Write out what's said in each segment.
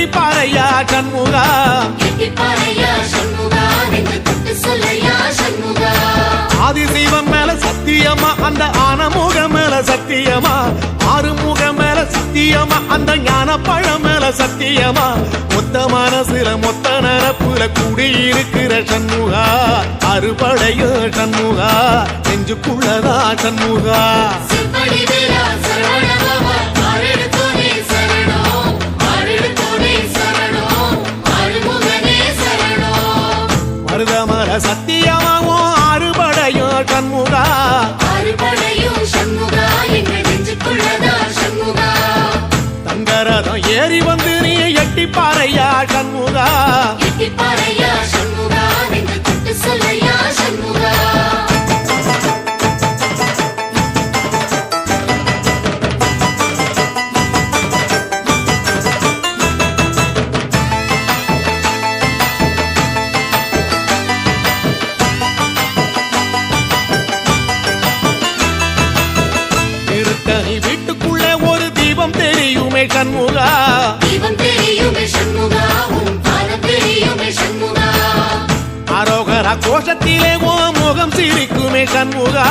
எட்டி பாறையா சண்முகா ஆதிசைவம் மேல சத்தியமா அந்த ஆனமுக மேல சத்தியமா ஆறுமுக மேல சத்தியமா அந்த ஞான பழம் மேல சத்தியமா மொத்த மனசுல மொத்த நரப்புல குடியிருக்கிற சண்முகா அறுபடையோ சண்முகா நெஞ்சுக்குள்ளதா சண்முகா மருதமர சத்தியமாவோ அறுபடையோ சண்முகா தங்கரதம் ஏறி வந்து நீ எட்டி பாறையா சண்முகா வீட்டுக்குள்ளே ஒரு தீபம் தெரியுமே சண்முகா அரோகரா கோஷத்திலே ஓ முகம் சிரிக்குமே சண்முகா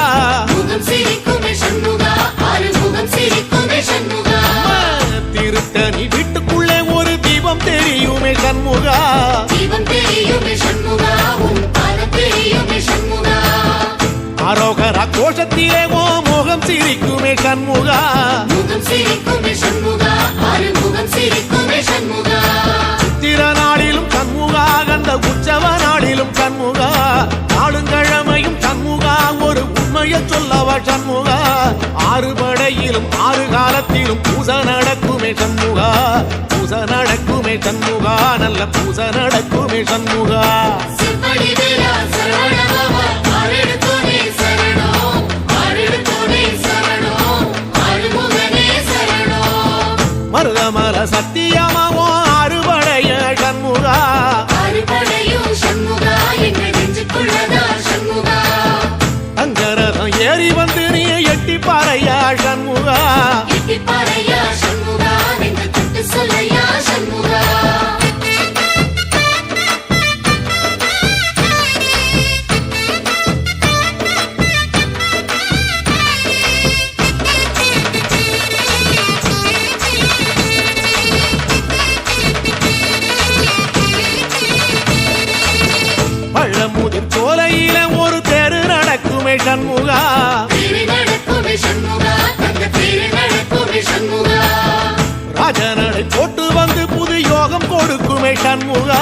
திருத்தணி வீட்டுக்குள்ளே ஒரு தீபம் தெரியுமே சண்முகா அரோகரா கோஷத்திலே ஓ முகம் சிரிக்குமே சண்முகா சித்திர நாளிலும் சண்முகா கந்த உற்சவ நாளிலும் சண்முகா நாளுங்கிழமையும் சண்முகா ஒரு உண்மையை சொல்லவா சண்முகா ஆறுபடையிலும் ஆறு காலத்திலும் பூசை நடக்குமே சண்முகா பூசை நடக்குமே சண்முகா நல்ல பூசை நடக்குமே சண்முகா மருதமர சத்தியமாவோ அறுபடைய சண்முகா தங்கரதம் ஏறி வந்து நீ எட்டி பாறையா சண்முகா பழமுதிர் சோலையில ஒரு தெரு நடக்குமே சண்முகா ராஜனடை போட்டு வந்து புது யோகம் கொடுக்குமே சண்முகா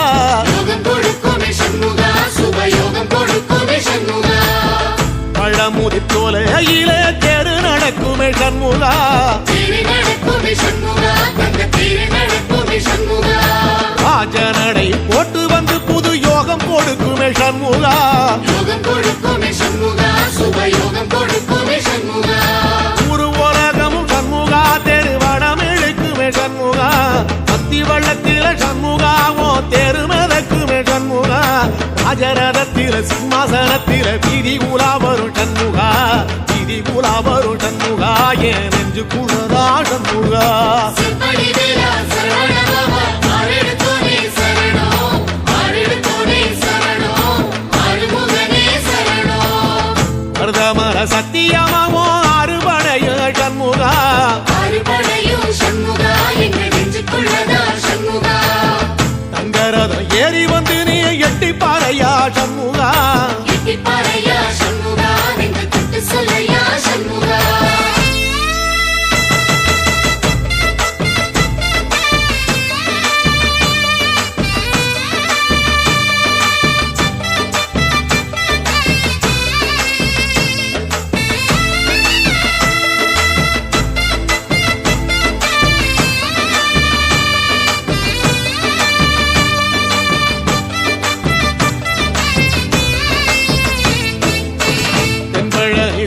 பழமுதிர் சோலையில தெரு நடக்குமே சண்முகா ராஜனடை போட்டு வந்து புது யோகம் கொடுக்குமே சண்முகா ஒரு உலகமும் சண்முகா தெருவடம் இழுக்குமே சண்முகா அத்தி வள்ளத்தில சண்முகாவோ தெரு மிதக்குமே சண்முகா ராஜரதத்தில சிம்மாசனத்தில வீதி உலா வரும் சண்முகா வீதி உலா வரும் சண்முகா என் நெஞ்சு குளதா சண்முகா மருதமர சத்தியமாவோ அறுபடைய சண்முகா தங்கரதம் ஏறி வந்து நீ எட்டி பாறையா சண்முகா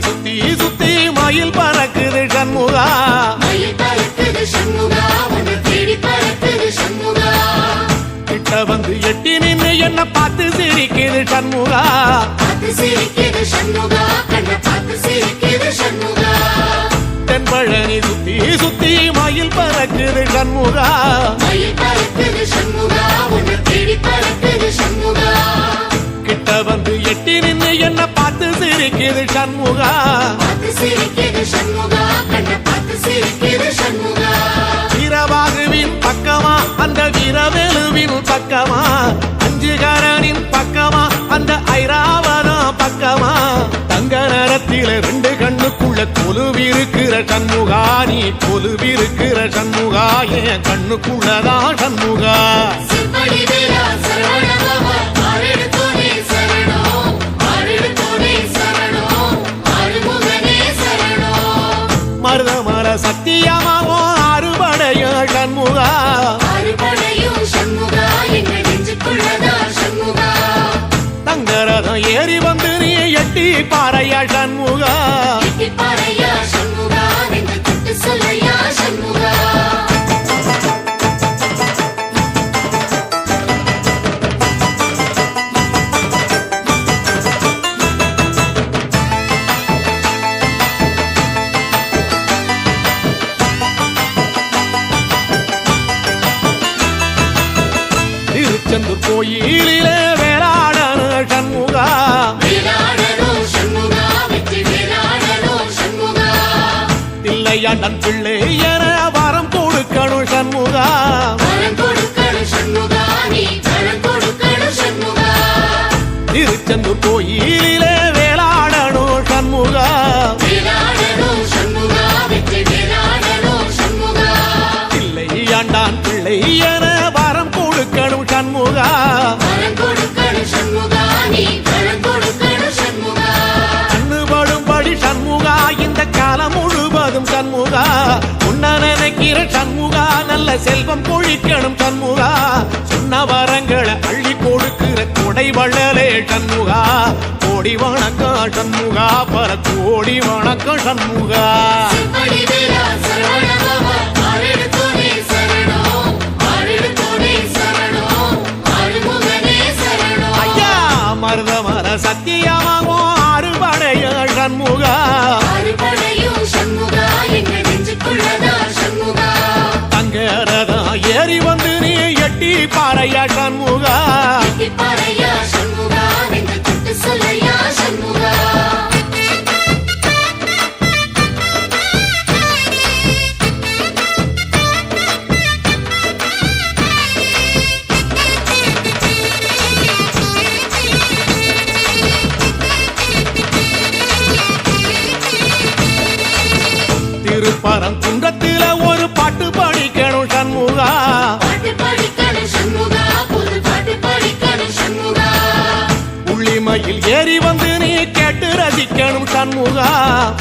சுத்தி சுத்தி மயில் பறக்குது சண்முகா கிட்ட வந்து எட்டி நின்று என்ன பார்த்து சிரிக்குது சண்முகா தென்பழனி சுத்தி சுத்தி மயில் பறக்குது சண்முகா சிரிக்குது சண்முகா உன்னை தேடி பறக்குது சண்முகா கிட்ட வந்து எட்டி நின்னு என்ன பார்த்து சிரிக்குது சண்முகா பார்த்து சிரிக்குது சண்முகா கண்ணை பார்த்து சிரிக்குது சண்முகா வீரபாகுவின் பக்கமா அந்த வீரவேலுவின் பக்கமா அஞ்சுகரனின் பக்கமா அந்த ஐராவதம் பக்கமா தங்க நேரத்தில ரெண்டு கண்ணுக்குள்ள கொலுவிருக்கிற சண்முகா நீ கொலுவிருக்கிற சண்முகா என் கண்ணுக்குள்ளதான் சண்முகா சிம்படி வேலா சரவணபவா ஆரெடுத்தோனே சரணம் ஆரெடுத்தோனே சரணம் ஆறுமுகனே சரணம் மருதமர சத்தியமாவோ அறுபடைய சண்முகா ஆறுபடையும் சண்முகா எங்க நெஞ்சுக்குள்ளதா சண்முகா தங்கரதம் ஏறி வந்து நீ எட்டி பாறையா சண்முகா எட்டி பாறையா சண்முகா நெஞ்சு தொட்டு சொல்லையா சண்முகா திருச்செந்தூர் கோயிலிலே வேளாடன சண்முகா வேலாடனும் சண்முகா வெற்றி வேலாடனும் சண்முகா தில்லையாண்டன் பிள்ளை என வரம் கொடுக்கணும் சண்முகா வரம் கொடுக்கணும் சண்முகா நீ வரம் கொடுக்கணும் சண்முகா திருச்செந்தூர் கோயிலிலே வேளாடணும் சண்முகா வேலாடனும் சண்முகா வெற்றி வேலாடனும் சண்முகா தில்லையாண்டான் பிள்ளை என வரம் கொடுக்கணும் சண்முகா வரம் கொடுக்கணும் சண்முகா நீ வரம் கொடுக்கணும் சண்முகா கண்ணுபடும்படி சண்முகா இந்த காலம் முழுவதும் சண்முகா உன்ன நினைக்கிற சண்முகா நல்ல செல்வம் பொழிக்கணும் சண்முகா சொன்ன வரங்களை அள்ளி கொடுக்கிற கொடை வள்ளலே சண்முகா கோடி வணக்கம் சண்முகா பர கோடி வணக்கம் சண்முகா சிம்படி வேலா சரவணபவா ஆரெடுத்தோனே சரணம் ஆரெடுத்தோனே சரணம் ஆறுமுகனே சரணம் ஐயா மருதமர சத்தியமாவோ அறுபடைய சண்முகா ஆறுபடையும் சண்முகா எங்க நெஞ்சுக்குள்ளதா சண்முகா தங்கரதம் ஏறி வந்து நீ எட்டி பாறையா சண்முகா எட்டி பாறையா சண்முகா நெஞ்சு தொட்டு சொல்லையா சண்முகா திருப்பரங்குன்றத்தில ஒரு பாட்டு படிக்கணும் சண்முகா பாட்டு படிக்கணும் சண்முகா புது பாட்டு படிக்கணும் சண்முகா உள்ளிமையில் ஏறி வந்து நீ கேட்டு ரசிக்கணும் சண்முகா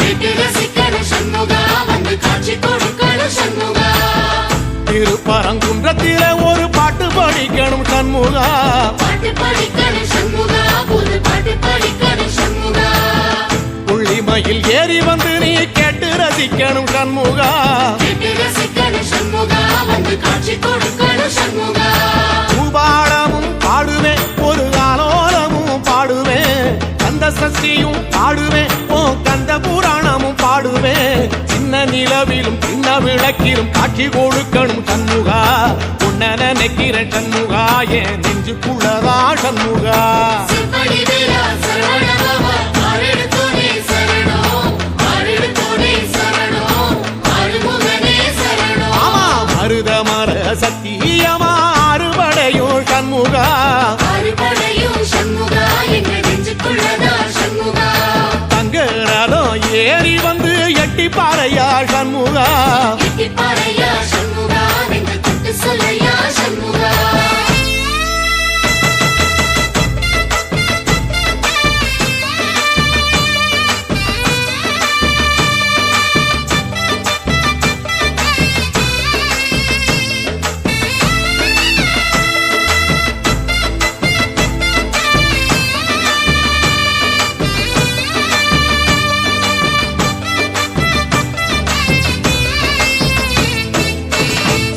கேட்டு ரசிக்கணும் சண்முகா வந்து காட்சி கொடுக்கணும் சண்முகா திருப்பரங்குன்றத்தில ஒரு பாட்டு படிக்கணும் சண்முகா பாட்டு படிக்கணும் சண்முகா புது பாட்டு படிக்கணும் சண்முகா உள்ளிமையில் ஏறி வந்து நீ கேட்டு ரசிக்கணும் சண்முகா கேட்டு ரசிக்கணும் சண்முகா வந்து காட்சி கொடுக்கணும் சண்முகா பூபாடமும் பாடுவேன் ஒரு ஆலோலமும் பாடுவேன் கந்த சஷ்டியும் பாடுவேன் ஓ கந்த புராணமும் பாடுவேன் சின்ன நிலவிலும் சின்ன விளக்கிலும் காட்சி கொடுக்கணும் சண்முகா உன்ன நினைக்கிற சண்முகா என் நெஞ்சுக்குள்ளதா சண்முகா சிம்படி வேலா சரவணபவா ஆரெடுத்தோனே சரணம் ஆரெடுத்தோனே சரணம் ஆறுமுகனே சரணம் ஆமா மருதமர சத்தியமா அறுபடையும் சண்முகா ஆறுபடையும் சண்முகா எங்க நெஞ்சுக்குள்ளதா சண்முகா தங்கரதம் ஏறி வந்து எட்டி பாறையா சண்முகா எட்டி பாறையா சண்முகா நெஞ்சு தொட்டு சொல்லையா சண்முகா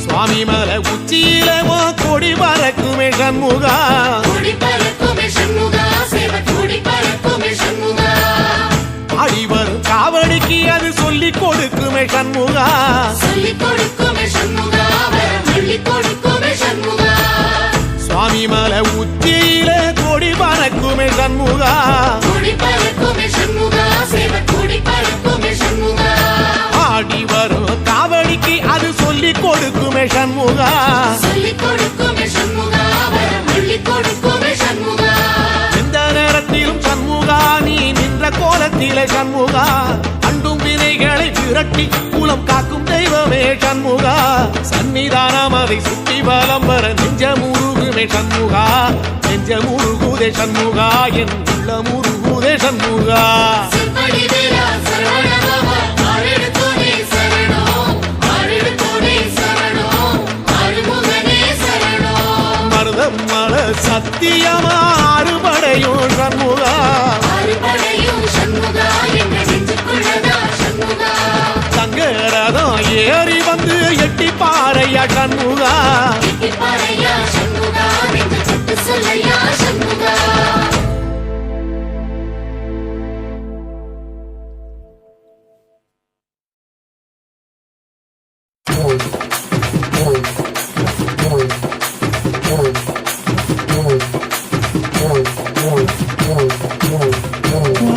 சுவாமி மல உச்சியில ஓ கொடி பறக்குமே சண்முகா கொடி பறக்குமே சண்முகா சேவ கொடி பறக்குமே சண்முகா ஆடி வரும் காவடிக்கு அது சொல்லி கொடுக்குமே சண்முகா சொல்லி கொடுக்குமே சண்முகா வரம் அள்ளி கொடுக்குமே சண்முகா சண்முகா கூடி பறக்குமே சண்முகா சேவை கூடி பறக்குமே சண்முகா ஆடி வரும் காவடிக்கு அது சொல்லி கொடுக்குமே சண்முகா சொல்லிக் கொடுக்குமே சண்முகா வரம் அள்ளி கொடுக்குமே சண்முகா எந்த நேரத்திலும் சண்முகா நீ நின்ற கோலத்திலே சண்முகா அண்டும் வினைகளை விரட்டி குலம் காக்கும் தெய்வமே சண்முகா சன்னிதானம் அதை சுற்றி பலம் வர நெஞ்ச முருகுமே சண்முகா நெஞ்ச முருகுதே சண்முகா என் உள்ள முருகுதே சண்முகா செம்படி வேலா சரவணபவா ஆரெடுத்தோனே சரணம் ஆரெடுத்தோனே சரணம் ஆறுமுகனே சரணம் மருதம் மல சத்தியமா அறுபடையும் சண்முகா அறுபடையும் சண்முகா என்ற நெஞ்சுக்குள்ளதா சண்முகா சங்கரதம் ஏறி வந்து எட்டி பாறையா சண்முகா பாறையா சண்முகா நெஞ்சு சுட்டு சொல்லையா சண்முகா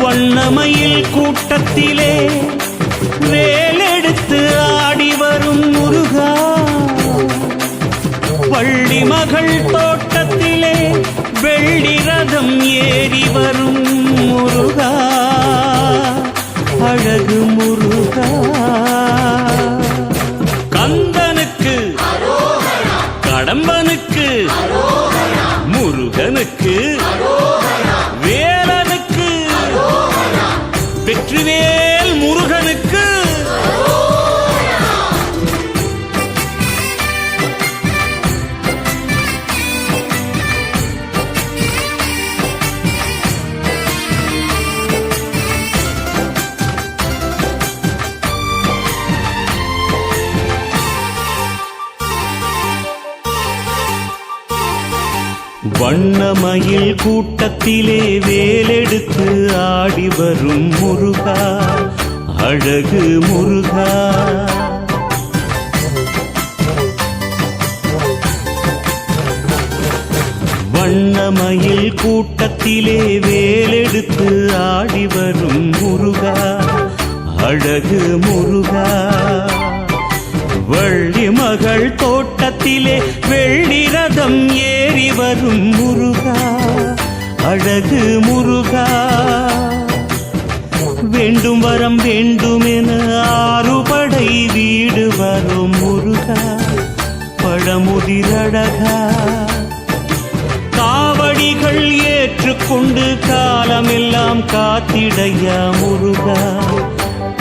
வண்ணமயில் கூட்டத்திலே வேலெடுத்து ஆடி வரும் முருகா பள்ளி மகள் தோட்டத்திலே வெள்ளி ரதம் ஏறி வரும் முருகா அழகு முருகா கந்தனுக்கு கடம்பனுக்கு முருகனுக்கு வேலனுக்கு வெற்றிவேல் முருகனுக்கு வண்ணமயில் கூட்டத்திலே வேலெடுத்து ஆடி வரும் முருகா அழகு முருகா வண்ணமயில் கூட்டத்திலே வேலெடுத்து ஆடி வரும் முருகா அழகு முருகா வள்ளி மகள் தோட்டத்திலே வெள்ளி ரதம் ஏறி வரும் முருகா அழகு முருகா வேண்டும் வரம் வேண்டுமென ஆறுபடை வீடு வரும் முருகா பழமுதிரழகா காவடிகள் ஏற்றுக்கொண்டு காலமெல்லாம் காத்திடையா முருகா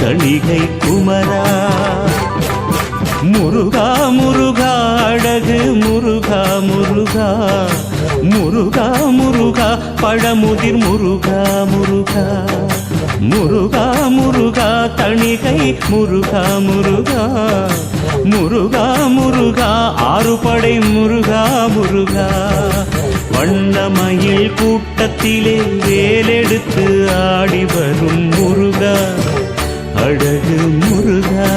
தணிகை குமரா முருகா முருகா அழகு முருகா முருகா முருகா முருகா பழமுதிர் முருகா முருகா முருகா முருகா தணிகை முருகா முருகா முருகா முருகா ஆறுபடை முருகா முருகா வண்ணமயில் கூட்டத்திலே வேலெடுத்து ஆடி வரும் முருகா அழகு முருகா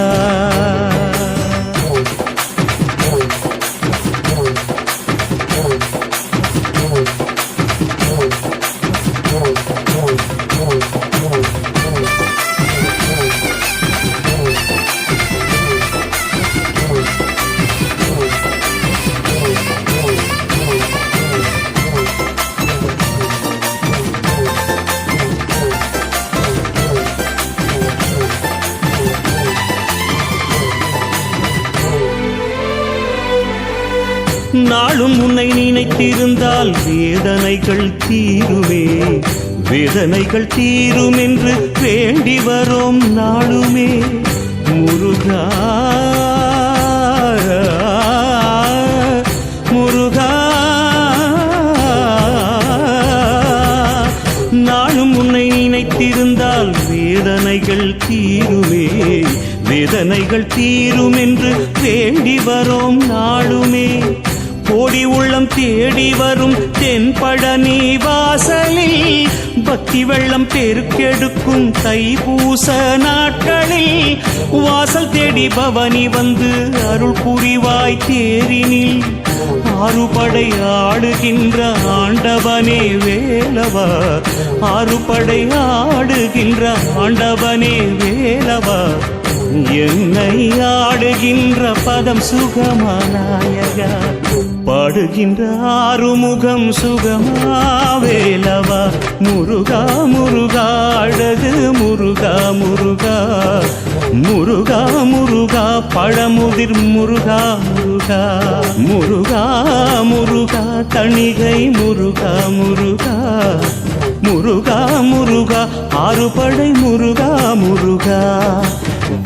நாளும் உன்னை நினைத்திருந்தால் வேதனைகள் தீருமே வேதனைகள் தீரும் என்று வேண்டி வரோம் நாளுமே முருகா முருகா நாளும் உன்னை நினைத்திருந்தால் வேதனைகள் தீருமே வேதனைகள் தீரும் என்று வேண்டி வரோம் நாளுமே கோடி உள்ளம் தேடி வரும் தென்பழனி வாசலில் பக்தி வெள்ளம் பெருக்கெடுக்கும் தைப்பூச நாட்களில் வாசல் தேடி பவனி வந்து அருள் புரிவாய் தேரினில் ஆறுபடை ஆடுகின்ற ஆண்டவனே வேலவா ஆறுபடை ஆடுகின்ற ஆண்டவனே வேலவா என்னை ஆடுகின்ற பதம் சுகமானாயகா பாடுகின்ற ஆறுமுகம் சுகமா வேலவா முருகா முருகா அழகு முருகா முருகா முருகா முருகா பழமுதிர் முருகா முருகா முருகா முருகா தணிகை முருகா முருகா முருகா முருகா ஆறுபடை முருகா முருகா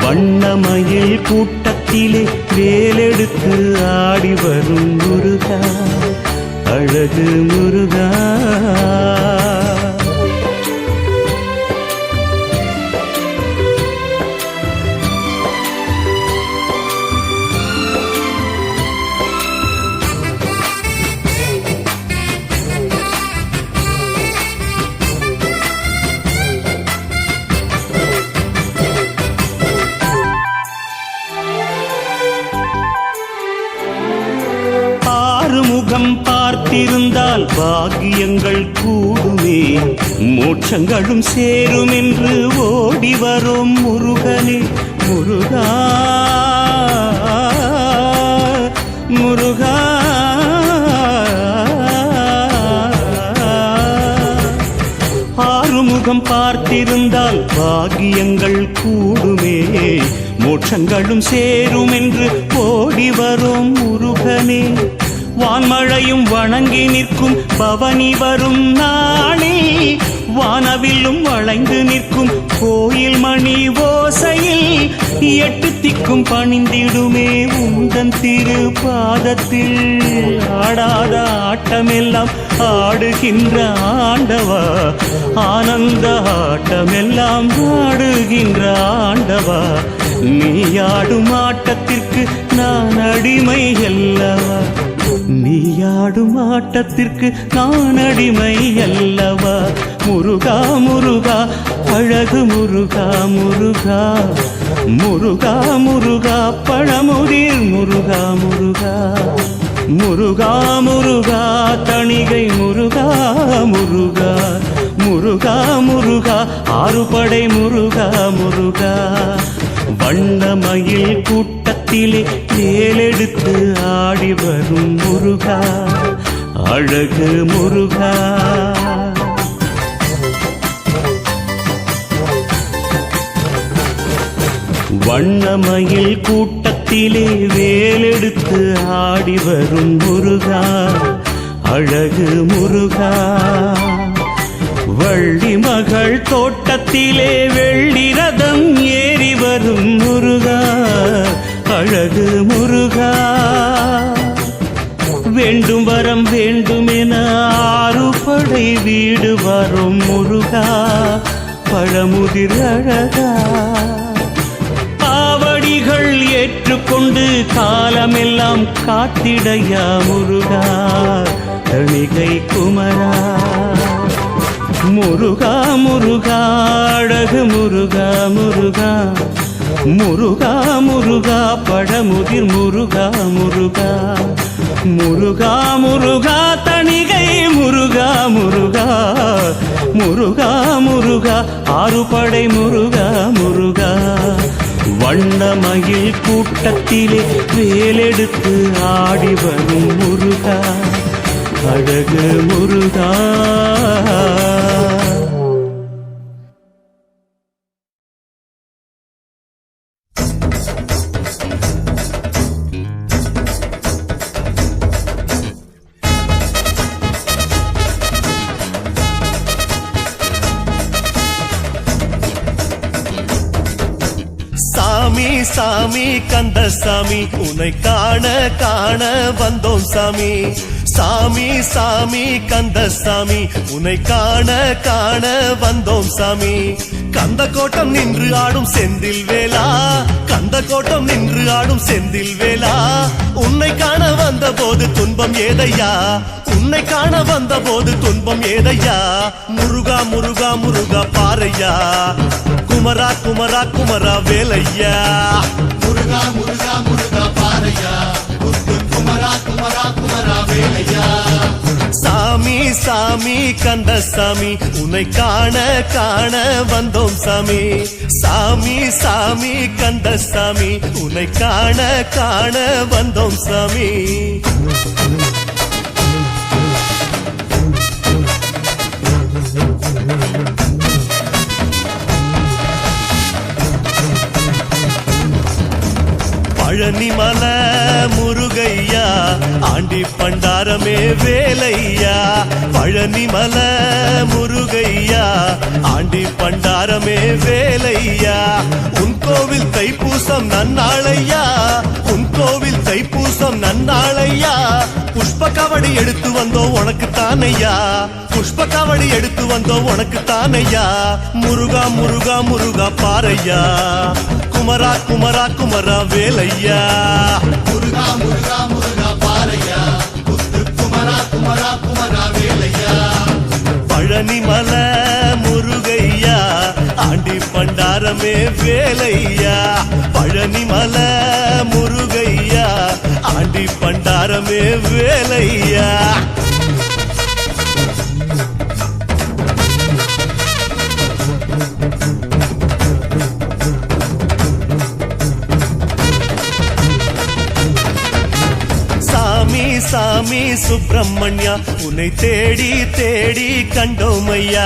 வண்ணமயில் கூட்டத்திலே வேலெடுத்து ஆடி வரும் முருகா அழகு முருகா முகம் பார்த்திருந்தால் பாக்கியங்கள் கூடுமே மோட்சங்களும் சேரும் என்று ஓடி வரும் முருகனே முருகா முருகா ஆறுமுகம் பார்த்திருந்தால் பாக்கியங்கள் கூடுமே மோட்சங்களும் சேரும் என்று ஓடி வரும் முருகனே வான்மழையும் வணங்கி நிற்கும் பவனி வரும் நாளில் வானவில்லும் வளைந்து நிற்கும் கோயில் மணி ஓசையில் எட்டு திக்கும் பணிந்திடுமே உந்தன் திரு பாதத்தில் ஆடாத ஆட்டமெல்லாம் ஆடுகின்ற ஆண்டவா ஆனந்த ஆட்டமெல்லாம் ஆடுகின்ற ஆண்டவா நீ ஆடும் ஆட்டத்திற்கு நான் அடிமை அல்லவா நீயாடும் ஆட்டத்திற்கு நான் அடிமை அல்லவா முருகா முருகா அழகு முருகா முருகா முருகா முருகா பழமுதிர் முருகா முருகா முருகா முருகா தணிகை முருகா முருகா முருகா முருகா ஆறுபடை முருகா முருகா வண்ணமயில் கூட்டத்திலே வேலெடுத்து ஆடி வரும் முருகா அழகு முருகா வண்ணமயில் கூட்டத்திலே வேலெடுத்து ஆடி வரும் முருகா அழகு முருகா வள்ளி மகள் தோட்டத்திலே வெள்ளி ரதம் ஏறி வரும் முருகா அழகு முருகா வேண்டும் வரம் வேண்டுமென ஆறுபடை வீடு வரும் முருகா பழமுதிர் அழகா பாவடிகள் ஏற்றுக்கொண்டு காலமெல்லாம் காத்திடையா முருகா தணிகை குமரா முருகா முருகா அழகு முருகா முருகா முருகா முருகா பழமுதிர் முருகா முருகா முருகா முருகா தணிகை முருகா முருகா முருகா முருகா ஆறுபடை முருகா முருகா வண்ணமயில் கூட்டத்திலே வேலெடுத்து ஆடி வரும் முருகா அழகு முருகா சாமி சாமி கந்தசாமி உன்னை காண காண வந்தோம் சாமி சாமி சாமி கந்தசாமி உன்னை காண காண வந்தோம் சாமி கந்த கோட்டம் நின்று ஆடும் செந்தில் வேலா கந்த கோட்டம் நின்று ஆடும் செந்தில் வேலா உன்னை காண வந்த போது துன்பம் ஏதையா உன்னை காண வந்த போது துன்பம் ஏதையா முருகா முருகா முருகா பாரையா குமரா குமரா குமரா வேலையா முருகா முருகா முருகா பாரையா குமரா குமரா குமரா வேலையா சாமி சாமி கந்தசாமி உன்னை காண காண வந்தோம் சாமி சாமி சாமி கந்தசாமி உன்னை காண காண வந்தோம் சாமி பழனிமலை முருகையா ஆண்டி பண்டாரமே வேலையா பழனிமலை முருகையா ஆண்டி பண்டாரமே வேலையா உன் கோவில் தைப்பூசம் நன்னாளையா உன் கோவில் தைப்பூசம் நன்னாளையா புஷ்ப கவடி எடுத்து வந்தோம் உனக்கு தானையா புஷ்ப கவடி எடுத்து வந்தோம் உனக்கு தானையா முருகா முருகா முருகா பாரையா குமரா குமரா குமரா வேலையா முருகா முருகா முருகா பாரையா குமரா குமரா குமரா வேலையா பழனிமலை முருகையா ஆண்டி பண்டாரமே வேலையா பழனிமலை முருகையா ஆண்டி பண்டாரமே வேலையா சாமி சுப்பிரமணியா உன்னை தேடி தேடி கண்டோமையா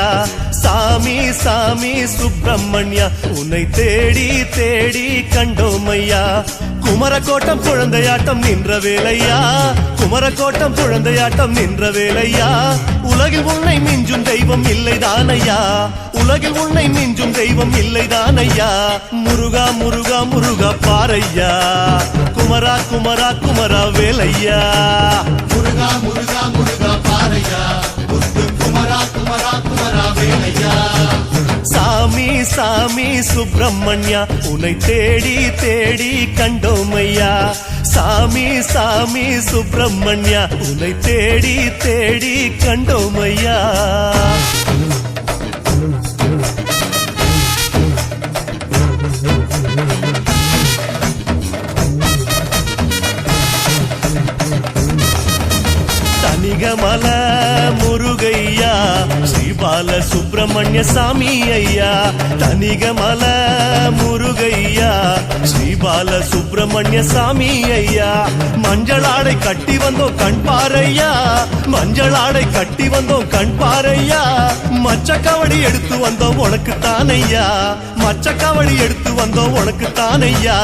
சாமி சாமி சுப்பிரமணியா உன்னை தேடி தேடி கண்டோமையா குமரக்கோட்டம் குழந்தையாட்டம் நின்ற வேலையா குமரக்கோட்டம் குழந்தையாட்டம் நின்ற வேலையா உலகில் உன்னை மிஞ்சும் தெய்வம் இல்லைதானையா உலகில் உன்னை மிஞ்சும் தெய்வம் இல்லைதானையா முருகா முருகா முருகா பாரையா குமரா குமரா குமரா வேலையா முருகா முருகா முருகா பாரையா குமரா குமரா குமரா வேலையா சாமி சாமி சுப்பிரமணியா உன்னை தேடி தேடி கண்டோமையா சாமி சாமி சுப்பிரமணியா உன்னை தேடி தேடி கண்டோமையா தனிகமல முருகையா ஸ்ரீபால சுப்பிரமணிய சாமி ஐயா தனிகமல முருகையா ஸ்ரீபால சுப்பிரமணிய சாமி ஐயா மஞ்சளாடை கட்டி வந்தோம் கண் பாரையா மஞ்சளாடை கட்டி வந்தோம் கண் பாரையா மச்சக்கவடி எடுத்து வந்தோம் உனக்கு தானையா மச்சக்கவடி எடுத்து வந்தோம் உனக்கு தானையா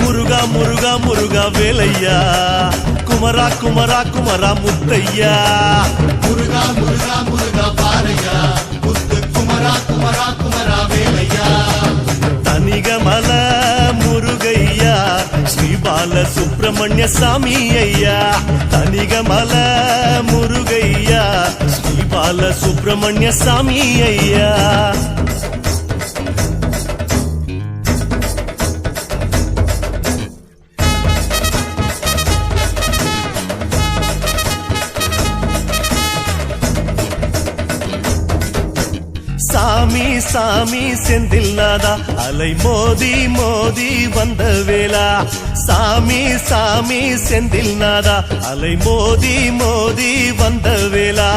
முருகா முருகா முருகா வேலையா குமரா குமரா குமரா முத்தையா முருகா முருகா முருகா பாரையா குமரா குமரா குமரா வேலையா தனிகமல முருகையா ஸ்ரீபால சுப்பிரமணிய சாமி ஐயா தனிகமல முருகையா ஸ்ரீபால சுப்பிரமணிய சாமி ஐயா சாமி சாமி செந்தில்நாதா அலை மோதி மோதி வந்த வேளா சாமி சாமி செந்தில்நாதா அலை மோதி மோதி வந்த வேளா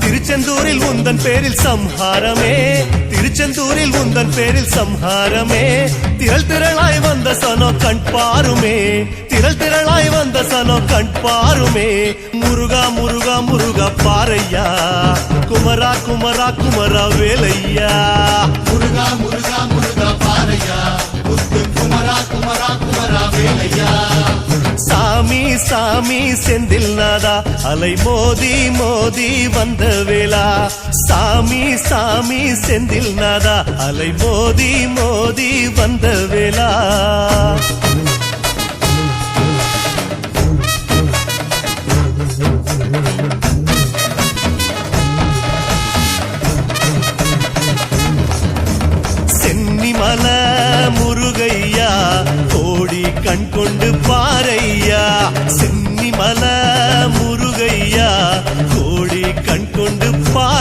திருச்செந்தூரில் உந்தன் பேரில் சம்ஹாரமே திருச்செந்தூரில் உந்தன் பேரில் சம்ஹாரமே திரள் திரளாய் வந்த சனோ கண் பாருமே திரள் திரளாய் வந்த சனோ கண் பாருமே முருகா முருகா முருகா பாரையா குமரா குமரா குமரா வேலையா முருகா முருகா முருகா பாரையா குமரா குமரா குமரா வேலையா சாமி சாமி செந்தில்நாதா அலை மோதி மோதி வந்த வேளா சாமி சாமி செந்தில்நாதா அலை மோதி மோதி வந்த வேளா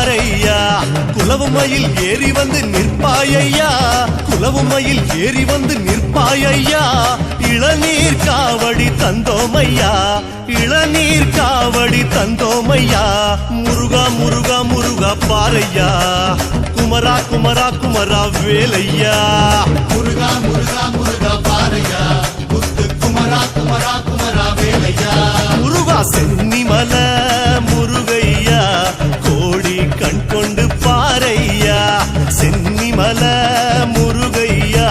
பாரையா குலவுமையில் ஏறி வந்து நிற்பாயையா குலவுமையில் ஏறி வந்து நிற்பாயையா இளநீர் காவடி தந்தோமையா இளநீர் காவடி தந்தோமையா முருகா முருகா முருகா பாரையா குமரா குமரா குமரா வேலையா முருகா முருகா முருகா பாரையா முத்து குமரா குமரா குமரா வேலையா முருகா சென்னிமல முருகையா கோடி கண் கொண்டு பாரையா சென்னிமல முருகையா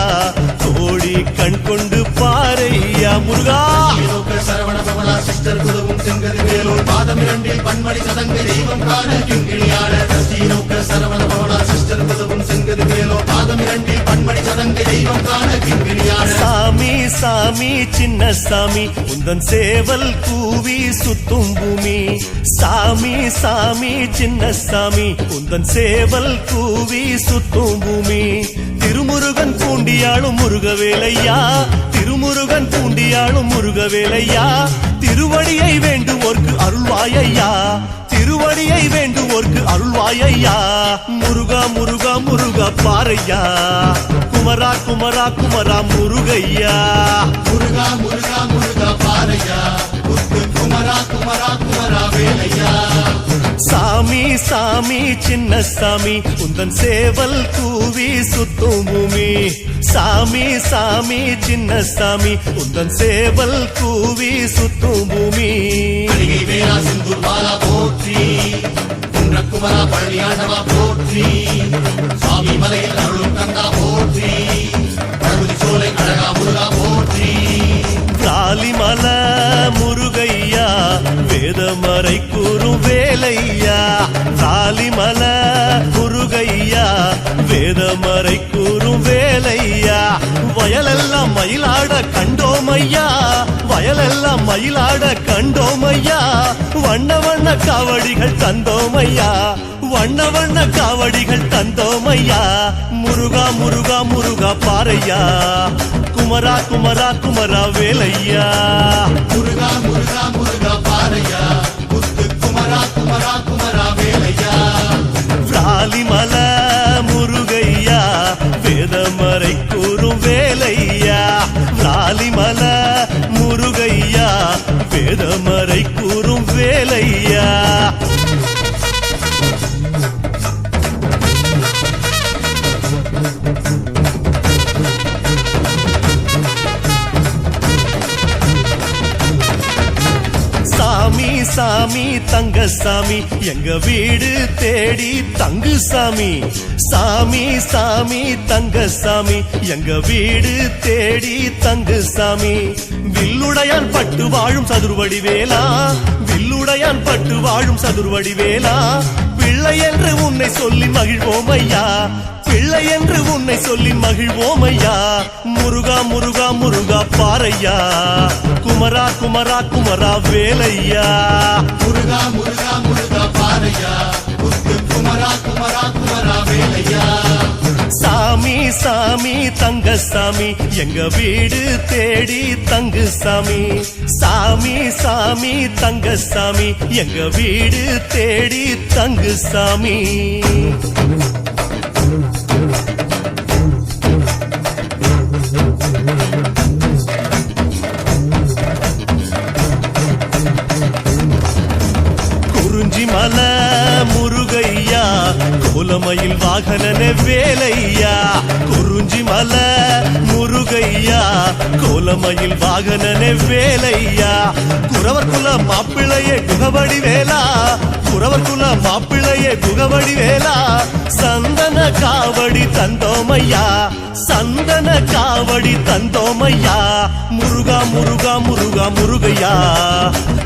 கோடி கண் கொண்டு பாரையா முருகா சரவண பவளா சிஸ்டர் குருவும் செங்கதி வேலூர் பாதம் இரண்டில் பன்மணி சதங்கை தெய்வம் காண கிங்கிணியாட ஸ்ரீநோக்க சரவண பவளா சிஸ்டர் குருவும் செங்கதி வேலூர் பாதம் இரண்டில் பன்மணி சதங்கை தெய்வம் காண கிங்கிணியாட சாமி சாமி சின்ன சாமி உந்தன் சேவல் கூவி சுத்தும் பூமி சாமி சாமி சின்ன சாமி உந்தன் சேவல் கூவி சுத்தும் பூமி திருமுருகன் பூண்டியாளும் முருகவேலையா திருமுருகன் பூண்டியாளும் முருகவேலையா திருவடியை வேண்டுவோர்க்கு அருள்வாயையா திருவடியை வேண்டுவோர்க்கு அருள்வாயையா முருகா முருகா முருகா பாரையா குமரா குமரா குமரா முருகையா முருகா முருகா முருகா பாரையா முத்து குமரா குமரா குமரா வேலையா சாமி சாமி சின்ன சாமி உந்தன் சேவல் கூவி சுத்தும் பூமி சாமி சாமி சின்ன சாமி உந்தன் சேவல் கூவி சுத்தும் பூமி அடிகை வேளா சிந்தூர் பாலா போற்றி குன்றக்குமரா பழனியாண்டவா போற்றி சுவாமி மலையில் அருளும் கந்தா போற்றி பழமுதி சோலை அழகா முருகா போற்றி காலிமல முருகையா வேதமறை கூறும் வேலையா காலிமல முருகையா வேதமறை கூறும் வேலையா வயலெல்லாம் மயிலாட கண்டோமையா வயலெல்லாம் மயிலாட கண்டோமையா வண்ண வண்ண காவடிகள் தந்தோமையா வண்ண வண்ண காவடிகள் தந்தோமையா முருகா முருகா முருகா பாரையா குமரா குமரா குமரா வேலையா முருகா முருகா முருகா பாரையா முத்து குமரா குமரா குமரா வேலையா விராலிமல முருகையா வேதமறை கூறும் வேலையா விராலிமல முருகையா வேதமறை கூறும் வேலையா சாமி சாமி தங்க சாமி எங்க வீடு தேடி தங்கு சாமி சாமி சாமி தங்க சாமி எங்க வீடு தேடி தங்கு சாமி வில்லுடையான் பட்டு வாழும் சதுர்வடி வேலா வில்லுடையான் பட்டு வாழும் சதுர்வடி வேலா பிள்ளை என்று உன்னை சொல்லி மகிழ்வோம் ஐயா பிள்ளை என்று உன்னை சொல்லி மகிழ்வோம் ஐயா முருகா முருகா முருகா பாரையா குமரா குமரா குமரா வேலையா முருகா முருகா முருகா பாரையா முத்து குமரா குமரா குமரா வேலையா சாமி சாமி தங்க சாமி எங்க வீடு தேடி தங்கு சாமி சாமி சாமி தங்க சாமி எங்க வீடு தேடி தங்கு சாமி குறிஞ்சிமல முருகையா கோலமயில் வாகனனே வேலையா குறிஞ்சிமல முருகையா கோலமயில் வாகனனே வேலையா குறவர் குல மாப்பிள்ளையே குகவடி வேலா குறவர் குல மாப்பிள்ளையே குகவடி வேலா சந்தன காவடி தந்தோமையா சந்தன காவடி தந்தோமையா முருகா முருகா முருகா முருகையா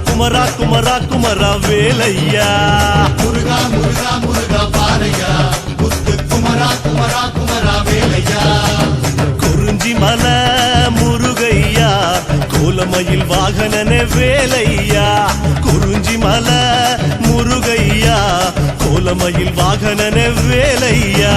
குமரா குமரா குமரா வேலையா முருகா முருகா முருகா பாரையா முத்து குமரா குமரா குமரா வேலையா குறிஞ்சிமல முருகையா கோலமயில் வாகனனே வேலையா குறிஞ்சிமல முருகையா கோலமயில் வாகனனே வேலையா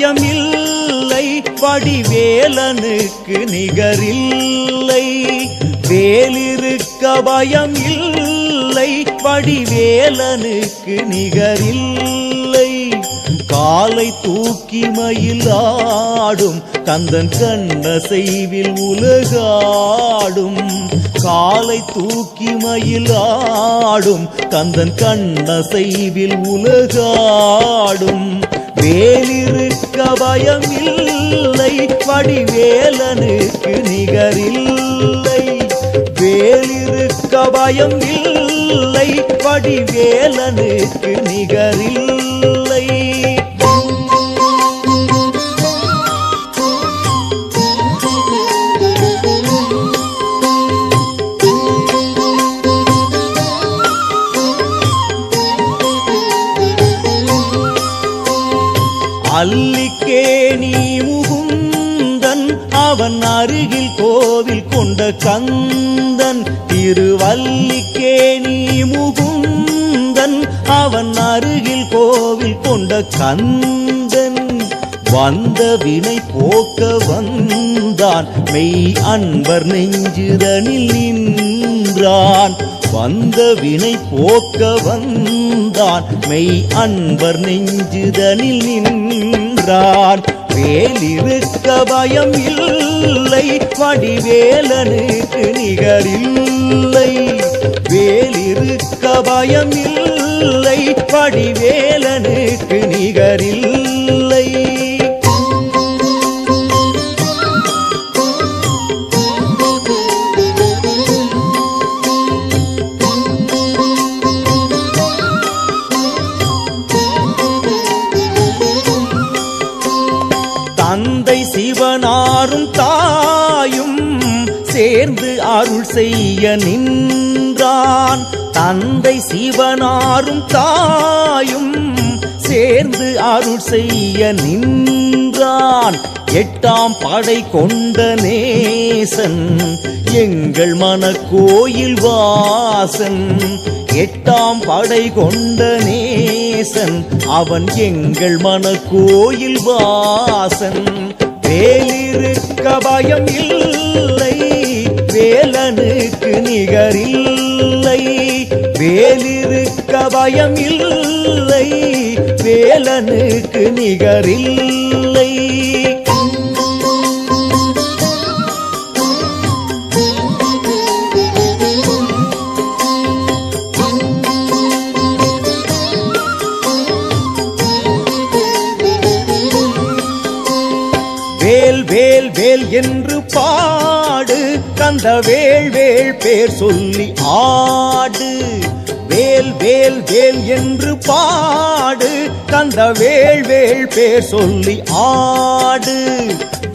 பயம் இல்லை, வடிவேலனுக்கு நிகரில்லை. வேலிருக்க பயம் இல்லை, வடிவேலனுக்கு நிகரில்லை. காலை தூக்கி மயிலாடும் கந்தன் கண்ணசைவில் உலகாடும். காலை தூக்கி மயிலாடும் கந்தன் கண்ணசைவில் உலகாடும். வேலிருக்க பயம் இல்லை, வடிவேலனுக்கு நிகரில்லை. வேலிருக்க பயம் இல்லை, வடிவேலனுக்கு நிகரில்லை. அல்லிக்கேணி முகுந்தன் அவன் அருகில் கோவில் கொண்ட கந்தன். திருவல்லிக்கேணி முகுந்தன் அவன் அருகில் கோவில் கொண்ட கந்தன். வந்த வினை போக்க வந்தான், மெய் அன்பர் நெஞ்சுதனில் நின்றான். வந்த வினை போக்க வந்தான், மெய் அன்பர் நெஞ்சுதனில் நின்றான். வேலிருக்க பயம் இல்லை, வடிவேலனுக்கு நிகரில்லை. வேலிருக்க பயம் இல்லை, வடிவேலனுக்கு நிகரில்லை. தந்தை சிவனாரும் தாயும் சேர்ந்து அருள் செய்ய நின்றான். தந்தை சிவனாரும் தாயும் சேர்ந்து அருள் செய்ய நின்றான். எட்டாம் படை கொண்ட நேசன் எங்கள் மனக்கோயில் வாசன். எட்டாம் படை கொண்ட நேசன் அவன் எங்கள் மனக்கோயில் வாசன். வேலிருக்க பயம் இல்லை, வேலனுக்கு நிகரில்லை. வேலிருக்க பயம் இல்லை, வேலனுக்கு நிகரில்லை. வேல் வேல் வேல் என்று பாடு, கந்த வேள் வேள் பேர் சொல்லி ஆடு. வேல் வேல் வேல் என்று பாடு, கந்த வேள் வேள் பேர் சொல்லி ஆடு.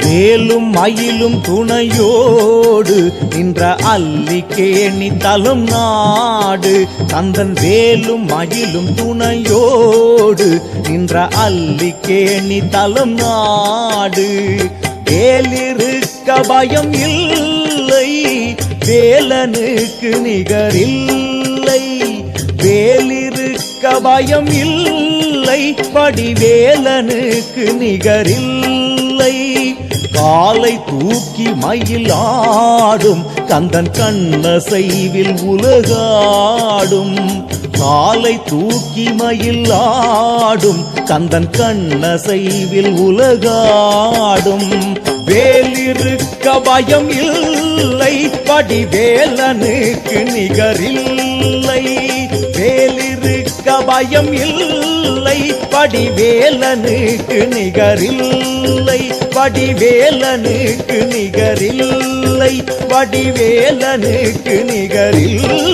வேலும் மயிலும் துணையோடு நின்ற அல்லிக்கேணி தலம் நாடு. கந்தன் வேலும் மயிலும் துணையோடு நின்ற அல்லிக்கேணி தலம் நாடு. வேலிருக்க பயம் இல்லை, வேலனுக்கு நிகரில்லை. வேலிருக்க பயம் இல்லை, வடிவேலனுக்கு நிகரில்லை. காலை தூக்கி மயிலாடும் கந்தன் கண்ணசைவில் உலகாடும். காலை தூக்கி மயிலாடும் கந்தன் கண்ணசைவில் உலகாடும். வேலிருக்க பயம் இல்லை, வடிவேலனுக்கு நிகரில்லை. வேலிருக்க பயம் இல்லை, வடிவேலனுக்கு நிகரில்லை. வடிவேலனுக்கு நிகரில்லை, வடிவேலனுக்கு நிகரில்லை.